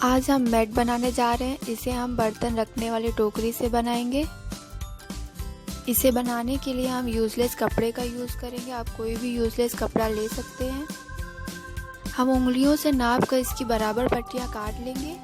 आज हम मैट बनाने जा रहे हैं। इसे हम बर्तन रखने वाली टोकरी से बनाएंगे। इसे बनाने के लिए हम यूज़लेस कपड़े का यूज़ करेंगे। आप कोई भी यूज़लेस कपड़ा ले सकते हैं। हम उंगलियों से नाप कर इसकी बराबर पट्टियाँ काट लेंगे।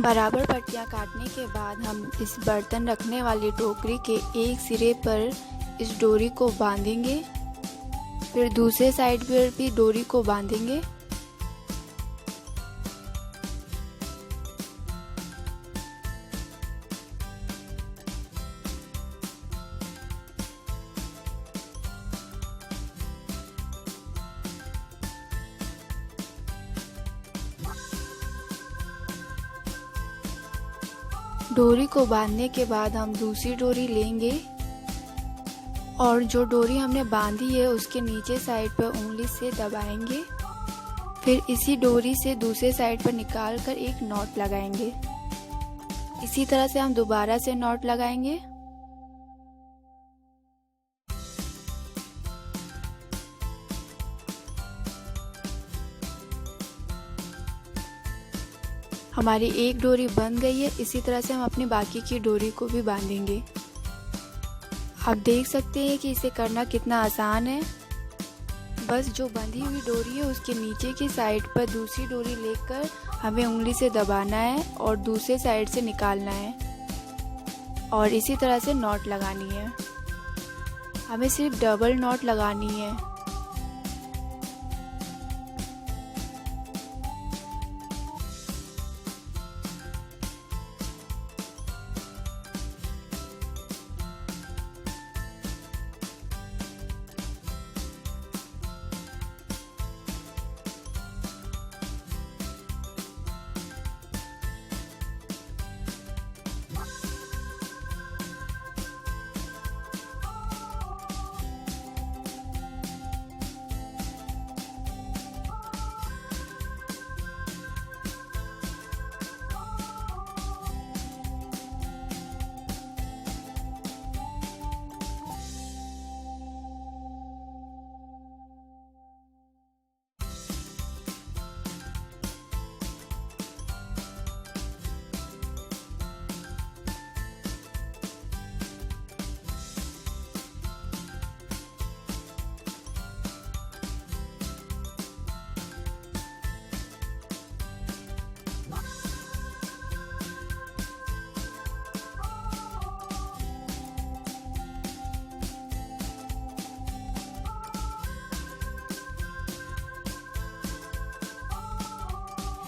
बराबर पट्टियाँ काटने के बाद हम इस बर्तन रखने वाली टोकरी के एक सिरे पर इस डोरी को बांधेंगे, फिर दूसरे साइड पर भी डोरी को बांधेंगे। डोरी को बांधने के बाद हम दूसरी डोरी लेंगे और जो डोरी हमने बांधी है उसके नीचे साइड पर उंगली से दबाएंगे। फिर इसी डोरी से दूसरे साइड पर निकाल कर एक नॉट लगाएंगे। इसी तरह से हम दोबारा से नॉट लगाएंगे। हमारी एक डोरी बंध गई है। इसी तरह से हम अपनी बाकी की डोरी को भी बांधेंगे। आप देख सकते हैं कि इसे करना कितना आसान है। बस जो बंधी हुई डोरी है उसके नीचे की साइड पर दूसरी डोरी लेकर हमें उंगली से दबाना है और दूसरे साइड से निकालना है और इसी तरह से नॉट लगानी है। हमें सिर्फ डबल नॉट लगानी है।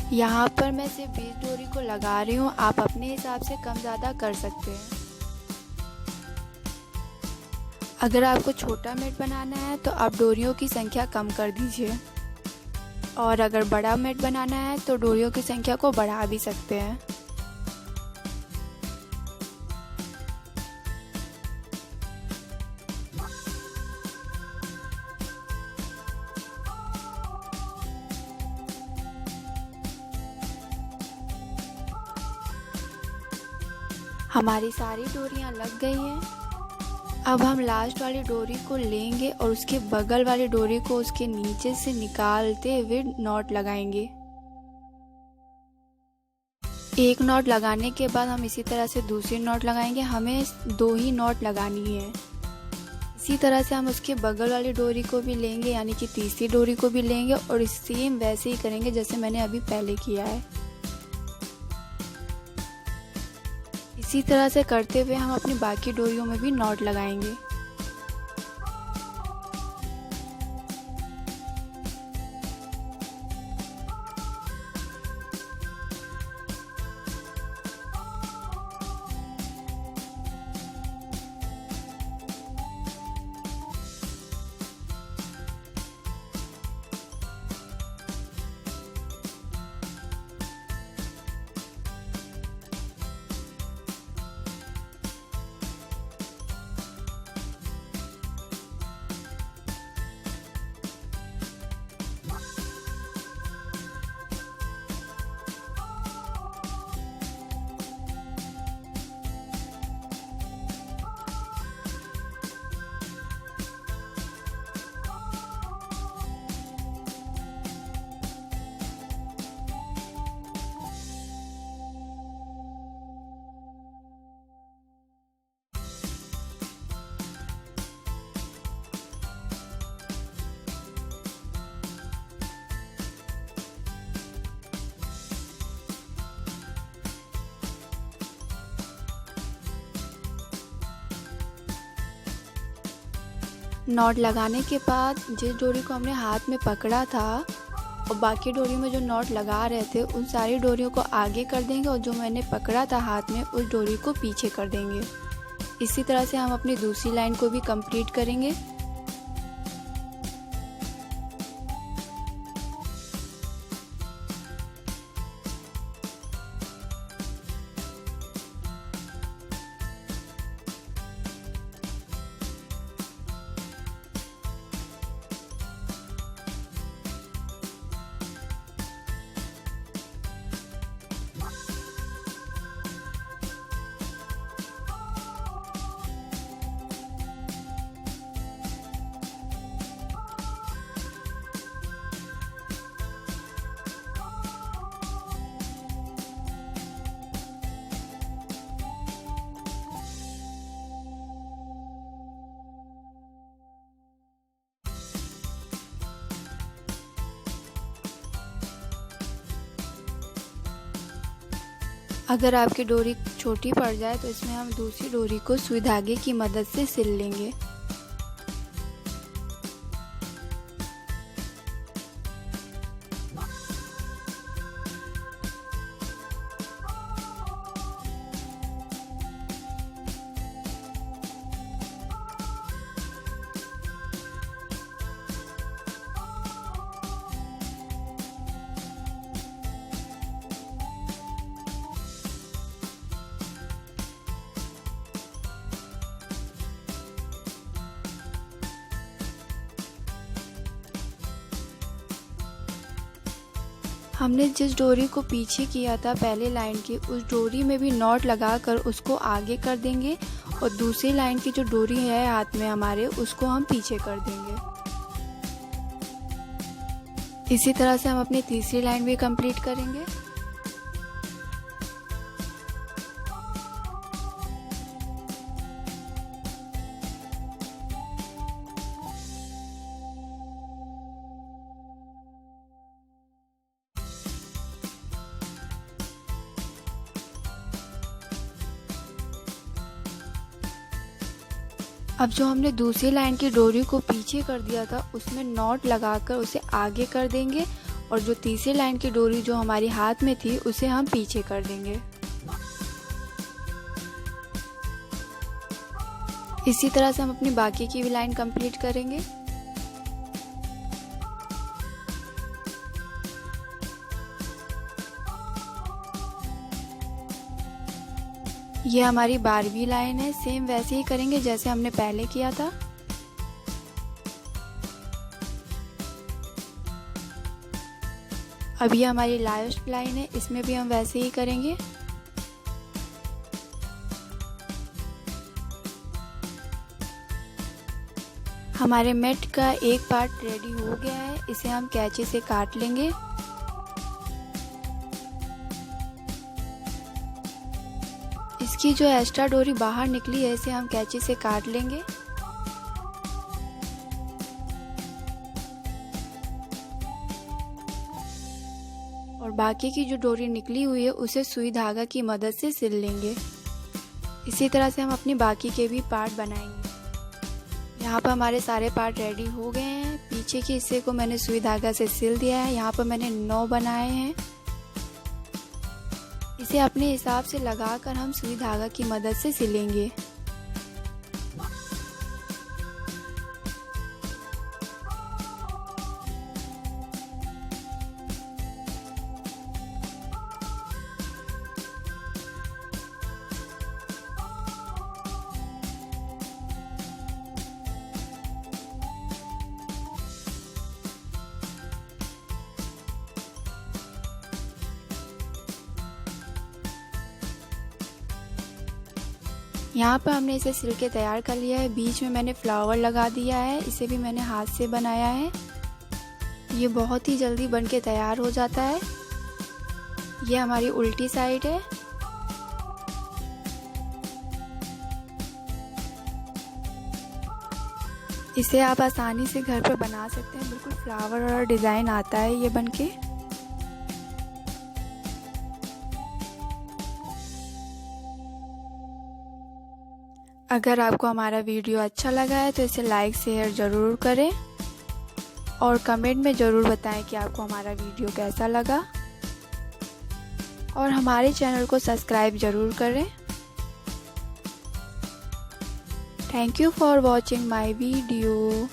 यहाँ पर मैं सिर्फ 20 डोरी को लगा रही हूँ। आप अपने हिसाब से कम ज़्यादा कर सकते हैं। अगर आपको छोटा मैट बनाना है तो आप डोरियों की संख्या कम कर दीजिए और अगर बड़ा मैट बनाना है तो डोरियों की संख्या को बढ़ा भी सकते हैं। हमारी सारी डोरियां लग गई हैं। अब हम लास्ट वाली डोरी को लेंगे और उसके बगल वाली डोरी को उसके नीचे से निकालते हुए नॉट लगाएंगे। एक नॉट लगाने के बाद हम इसी तरह से दूसरी नॉट लगाएंगे। हमें 2 ही नॉट लगानी है। इसी तरह से हम उसके बगल वाली डोरी को भी लेंगे, यानी कि तीसरी डोरी को भी लेंगे और सेम वैसे ही करेंगे जैसे मैंने अभी पहले किया है। इसी तरह से करते हुए हम अपनी बाकी डोरियों में भी नॉट लगाएंगे। नॉट लगाने के बाद जिस डोरी को हमने हाथ में पकड़ा था और बाकी डोरी में जो नॉट लगा रहे थे उन सारी डोरियों को आगे कर देंगे और जो मैंने पकड़ा था हाथ में उस डोरी को पीछे कर देंगे। इसी तरह से हम अपनी दूसरी लाइन को भी कंप्लीट करेंगे। अगर आपकी डोरी छोटी पड़ जाए तो इसमें हम दूसरी डोरी को सुई धागे की मदद से सिल लेंगे। हमने जिस डोरी को पीछे किया था पहले लाइन की, उस डोरी में भी नॉट लगाकर उसको आगे कर देंगे और दूसरी लाइन की जो डोरी है हाथ में हमारे उसको हम पीछे कर देंगे। इसी तरह से हम अपनी तीसरी लाइन भी कंप्लीट करेंगे। अब जो हमने दूसरी लाइन की डोरी को पीछे कर दिया था उसमें नॉट लगाकर उसे आगे कर देंगे और जो तीसरी लाइन की डोरी जो हमारी हाथ में थी उसे हम पीछे कर देंगे। इसी तरह से हम अपनी बाकी की भी लाइन कंप्लीट करेंगे। ये हमारी 12वीं लाइन है। सेम वैसे ही करेंगे जैसे हमने पहले किया था। अब ये हमारी लास्ट लाइन है, इसमें भी हम वैसे ही करेंगे। हमारे मैट का एक पार्ट रेडी हो गया है, इसे हम कैंची से काट लेंगे। इसकी जो एक्स्ट्रा डोरी बाहर निकली है इसे हम कैंची से काट लेंगे। और बाकी की जो डोरी निकली हुई है उसे सुई धागा की मदद से सिल लेंगे। इसी तरह से हम अपनी बाकी के भी पार्ट बनाएंगे। यहाँ पर हमारे सारे पार्ट रेडी हो गए हैं। पीछे के हिस्से को मैंने सुई धागा से सिल दिया है। यहाँ पर मैंने 9 बनाए हैं। इसे अपने हिसाब से लगाकर हम सुई धागा की मदद से सिलेंगे। यहाँ पर हमने इसे सिल के तैयार कर लिया है। बीच में मैंने फ्लावर लगा दिया है। इसे भी मैंने हाथ से बनाया है। ये बहुत ही जल्दी बन के तैयार हो जाता है। ये हमारी उल्टी साइड है। इसे आप आसानी से घर पर बना सकते हैं। बिल्कुल फ्लावर और डिज़ाइन आता है ये बनके। अगर आपको हमारा वीडियो अच्छा लगा है तो इसे लाइक शेयर ज़रूर करें और कमेंट में ज़रूर बताएं कि आपको हमारा वीडियो कैसा लगा और हमारे चैनल को सब्सक्राइब ज़रूर करें। Thank you for watching my video.